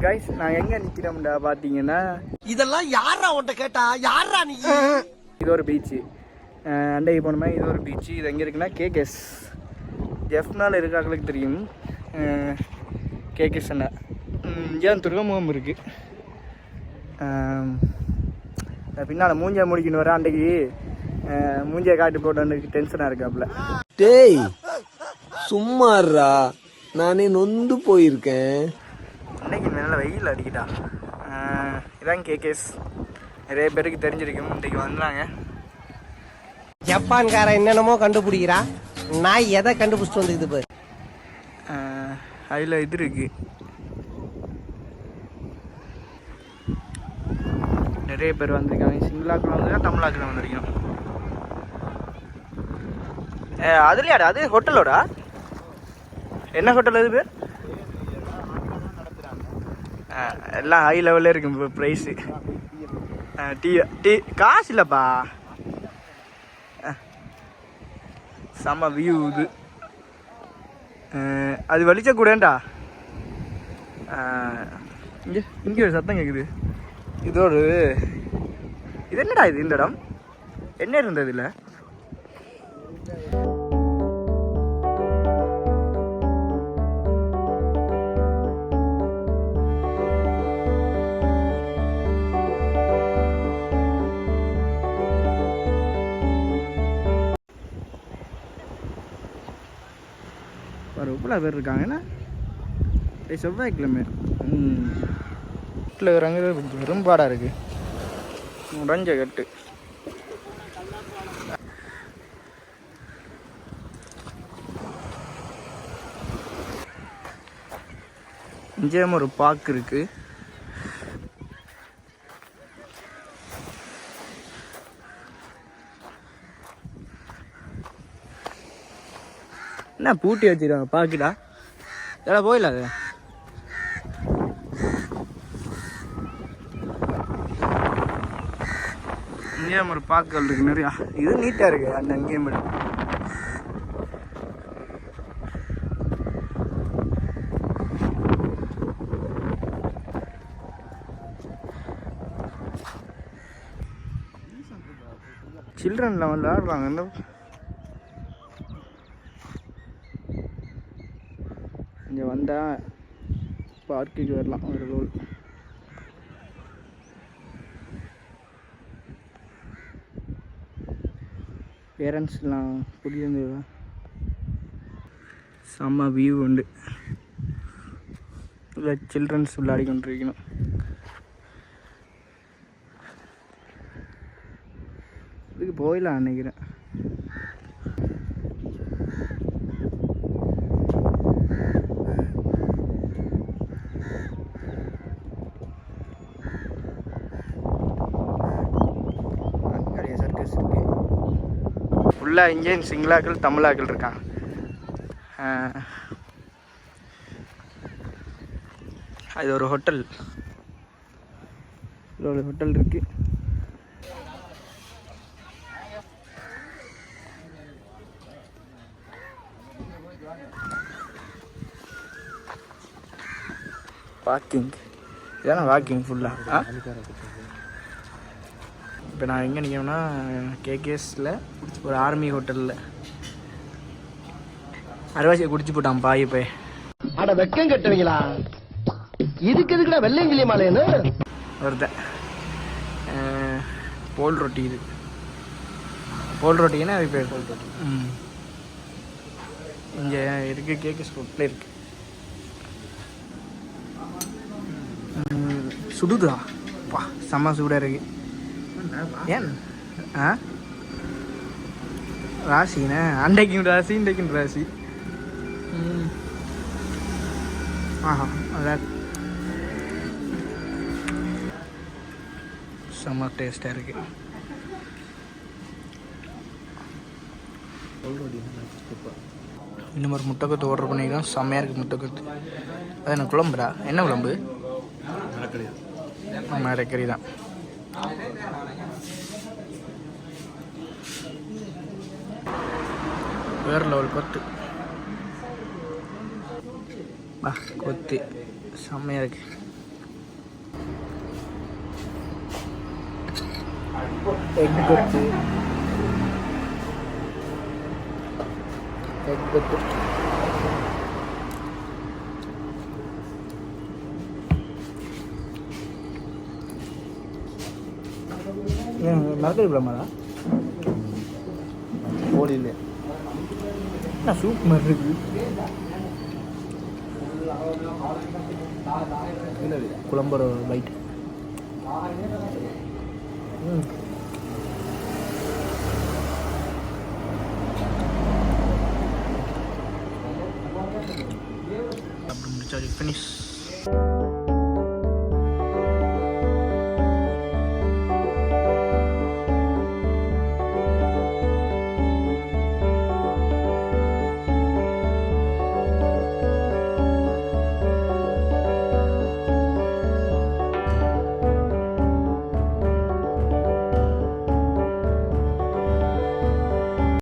Guys நான் எங்க நிக்கிறோம்டா பாத்தீங்கன்னா இதெல்லாம் யாரா உன்கிட்ட கேட்டா யாரா நீ இது ஒரு பீச் அண்டைக்கு போனோமே இது ஒரு பீச் இது எங்க இருக்குன்னா கேகேஎஸ் ஜெஃப்னால இருக்காங்களுக்கு தெரியும் கேகேஎஸ் அண்ணா இங்கே துருவமுகம் இருக்கு பின்னால் மூஞ்சியை முடிக்கணும் வர அன்றைக்கு மூஞ்சியை காட்டு போட்டு அன்றைக்கு டென்ஷனாக இருக்காப்புல. டேய் சும்மாறா நானே நொந்து போயிருக்கேன். அன்னைக்கு நல்ல வெயில் அடிக்கிட்டா. இதான் கேகேஎஸ் நிறைய பேருக்கு தெரிஞ்சிருக்கும். இன்றைக்கு வந்தாங்க. ஜப்பான்கார என்னென்னமோ கண்டுபிடிக்கிறா, நான் எதை கண்டுபிடிச்சிட்டு வந்துக்குது பாரு. அதில் இது இருக்கு, நிறைய பேர் வந்திருக்காங்க. சிங்களாக்கில் வந்திருக்கா, தமிழாக்கில் வந்திருக்கோம். அதுலையாடா அது ஹோட்டலோடா? என்ன ஹோட்டல் அது பேர்? எல்லாம் ஹை லெவலில் இருக்கு இப்போ ப்ரைஸு. டீ காசு இல்லைப்பா. செம்ம வியூ இது. அது வலிச்ச கூடண்டா. இங்கே ஒரு சத்தம் கேட்குது. இது ஒரு இது என்னடா இது? இந்த இடம் என்ன இருந்தது இல்லை? இவ்வளோ பேர் இருக்காங்கன்னா செவ்வாய்க்கிழமை வீட்டில் இருக்கிறாங்க. பெரும்பாடாக இருக்குது. உடஞ்ச கட்டு. இங்கேயும் ஒரு பார்க் இருக்குது. என்ன பூட்டி வச்சிருக்காங்க பாக்கிட்டா? இதெல்லாம் போயிடல. அது இங்கேயும் ஒரு பார்க்குகள் இருக்கு நிறையா. இது நீட்டாக இருக்கு. அந்த அங்கேயும் சில்ட்ரன்லாம் விளையாடுறாங்க. இந்த இங்கே வந்தால் பார்க்குக்கு வரலாம். ஒரு ரோல் பேரண்ட்ஸ்லாம் பிடிச்சிருந்து செம்ம வியூ உண்டு. இல்லை சில்ட்ரன்ஸ் விளையாடி கொண்டிருக்கணும். இதுக்கு போயிடலாம் நினைக்கிறேன். ஃபுல்லாக இங்கேயும் சிங்களாக்கள் தமிழாக்கள் இருக்காங்க. அது ஒரு ஹோட்டல். இதில் ஒரு ஹோட்டல் இருக்கு. பார்க்கிங் இதான வாக்கிங் ஃபுல்லாக. இப்போ நான் எங்கே நிற்கணும்னா கேகேஎஸில் ஒரு ஆர்மி ஹோட்டலில். அரைவாசியை குடிச்சு போட்டான் பாய். இப்போ அட வெக்கம் கட்டுவீங்களா? இதுக்கு எதுக்குடா வெள்ளையங்கிலி மாலைன்னு ஒருத்தன் போல் ரொட்டி. இது போல் ரொட்டின்னா அது பேர் போல் ரொட்டி. இங்கே இருக்குது. கேகேஎஸ் ரோட்டில் இருக்குது. சுடுதா? வா செம்ம சூடாக இருக்குது. ஏன் ராசிண்ணே? அண்டைக்கும் ராசி இன்றைக்கும் ராசி. ஆஹா அதான் செம்ம டேஸ்டாக இருக்கு. இந்த மாதிரி முட்டைக்கொத்து ஆர்டர் பண்ணிக்கலாம். செம்மையாக இருக்குது முட்டைக்கொத்து. அது என்ன குழம்புடா? என்ன குழம்பு? மரக்கறி தான். வேறு லெவல் கொத்து. கொத்து செம்மையாக இருக்குது. எக் கொத்து எக் கொத்து ஏன் மறக்கடி விடாமடா ஓடி இல்லை என்ன சூப் மாதிரி இருக்கு குழம்புற பைட் அப்படி முடிச்சாச்சு ஃபினிஷ்